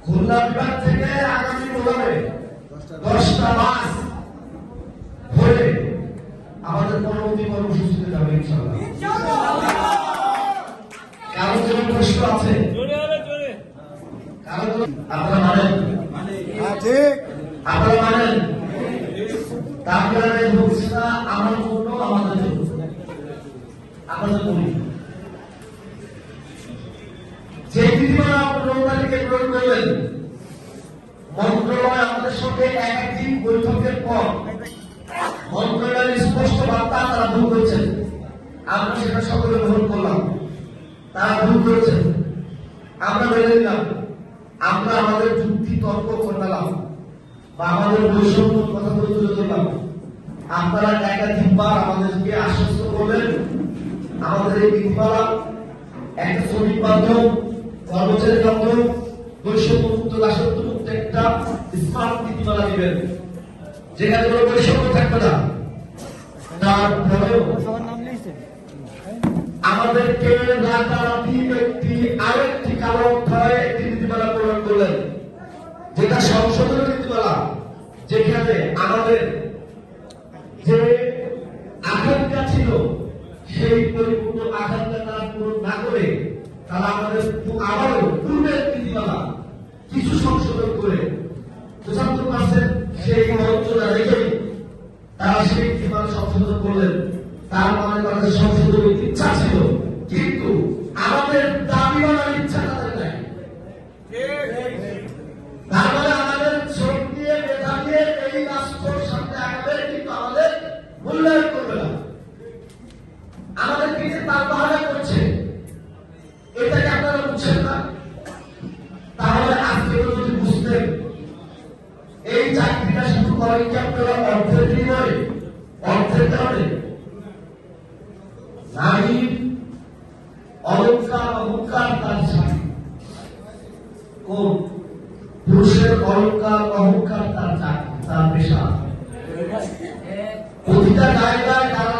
খুলনা বিভাগ থেকে আগামী প্রোগ্রামে 10টা বাস ধরে আমাদের পরবর্তী কর্মসূচিতে যাবে ইনশাআল্লাহ। কারো কোনো প্রশ্ন আছে? আপনারা মানেন? আপনারা মানেন? তারপরে বলছিনা আমার জন্য আমাদের জন্য আপনাদের বলি যে নীতিমালা আপনাদেরকে প্রয়োগ করলেন, মন্ত্রণালয় আমাদের সঙ্গে একাধিক বৈঠকের পর মন্ত্রণালয়ের স্পষ্ট বার্তা তারা ভুল করেছেন। আমরা সেটা সকলে গ্রহণ করলাম, তারা ভুল করেছেন, আমরা মেনে নিলাম। আমরা আমাদের যুক্তি তর্ক করলাম বা আমাদের বৈষম্য কথা বলে তুলে ধরলাম। আপনারা একাধিকবার আমাদেরকে আশ্বস্ত করলেন আমাদের এই নীতিমালা একটা শ্রমিক বান্ধব, কর্মচারী বান্ধব, বৈষম্যমুক্ত, দাসত্বমুক্ত একটা স্মার্ট নীতিমালা দিবেন যেখানে কোনো বৈষম্য থাকবে না। তারপরেও আমাদেরকে রাতারাতি আরেকটি কালো অধ্যায়ে একটি নীতিমালা প্রণয়ন করলেন, যেটা সংশোধনের নীতিমালা, যেখানে আমাদের যে আকাঙ্ক্ষা ছিল সেই পরিপূর্ণ আকাঙ্ক্ষা তারা পূরণ না করে তারা আমাদের আবারও পূর্বের নীতিমালা কিছু সংশোধন করে 75% সেই মন্ত্রণা রেখেই তারা সেই নীতিমালা সংশোধন করলেন। তার মানে তাদের সংশোধনের ইচ্ছা ছিল, কিন্তু আমাদের দাবি মানার ইচ্ছা তাদের নাই। তার মানে আমাদের শ্রম দিয়ে, মেধা দিয়ে এই রাষ্ট্রের সামনে আগাবে, কিন্তু আমাদের মূল্যায়ন করবে না, আমাদের পিঠে তার বাহানা করছে। এটাকে আপনারা বুঝছেন না? তাহলে আজকে যদি বুঝতেন এই চাকরিটা শুধু করেন কি আপনারা অর্থের বিনিময়ে, অর্থের কারণে? নারীর অলঙ্কার অহংকার তার স্বামী, কোন পুরুষের অলঙ্কার অহংকার তার চাকরি, তার পেশা। প্রতিটা জায়গায় তারা